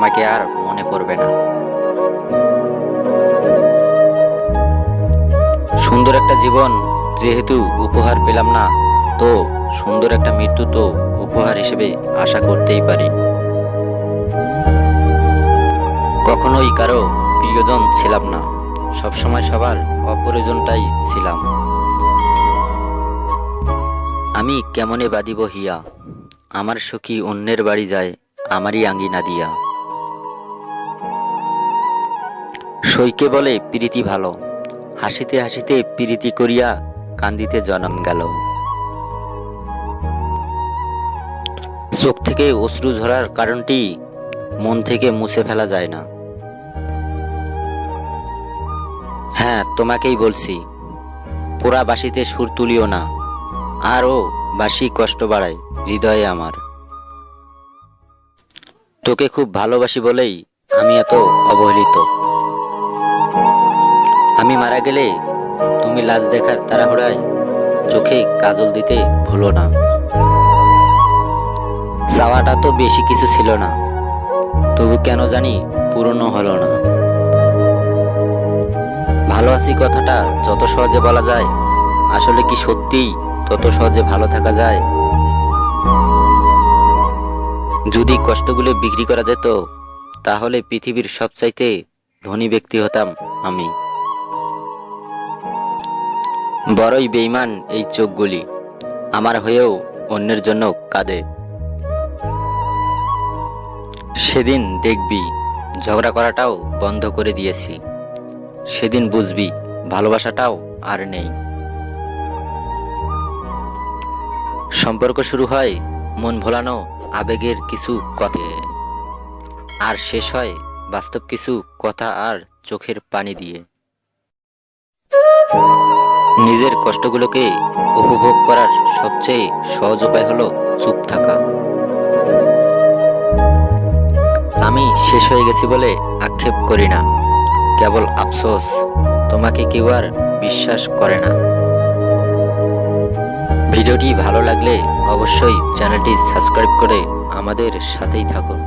আমাকে আর মনে পড়বে না। সুন্দর একটা জীবন যেহেতু উপহার পেলাম না, তো সুন্দর একটা মৃত্যু তো উপহার হিসেবে আশা করতেই পারি। কখনোই কারো প্রিয়জন ছিলাম না, সবসময় সবার অপ্রয়োজনটাই ছিলাম। আমি কেমনে বাঁধিব হিয়া, আমার সখী অন্যের বাড়ি যায় আমারই আঙ্গিনা দিয়া। সইকে বলে প্রীতি ভালো, হাসিতে হাসিতে প্রীতি করিয়া কান্দিতে জনম গেল। চোখ থেকে অশ্রু ঝরার কারণটি মন থেকে মুছে ফেলা যায় না। হ্যাঁ, তোমাকেই বলছি, পোড়া বাঁশিতে সুর তুলিও না, আরও বাঁশি কষ্ট বাড়ায় হৃদয়ে আমার। তোকে খুব ভালোবাসি বলেই আমি এত অবহেলিত। আমি মারা গেলে তুমি লাশ দেখার তাড়াহুড়ায় চোখে কাজল দিতে ভুলো না। চাওয়াটা তো বেশি কিছু ছিল না, তবু কেন জানি পূরণও হলো না। ভালো আছি কথাটা যত সহজে বলা যায়, আসলে কি সত্যিই তত সহজে ভালো থাকা যায়? যদি কষ্টগুলো বিক্রি করা যেত, তাহলে পৃথিবীর সবচাইতে ধনী ব্যক্তি হতাম আমি। বড়ই বেঈমান এই চোখগুলি, আমার হয়েও অন্যের জন্য কাঁদে। সেদিন দেখবি ঝগড়া করাটাও বন্ধ করে দিয়েছি, সেদিন বুঝবি ভালোবাসাটাও আর নেই। সম্পর্ক শুরু হয় মন ভোলানো আবেগের কিছু কথা, আর শেষ হয় বাস্তব কিছু কথা আর চোখের পানি দিয়ে। নিজের কষ্টগুলোকে উপভোগ করার সবচেয়ে সহজ উপায় হলো চুপ থাকা। আমি শেষ হয়ে গেছি বলে আক্ষেপ করি না, কেবল আফসোস তোমাকে কেউ আর বিশ্বাস করে না। ভিডিওটি ভালো লাগলে অবশ্যই চ্যানেলটি সাবস্ক্রাইব করে আমাদের সাথেই থাকুন।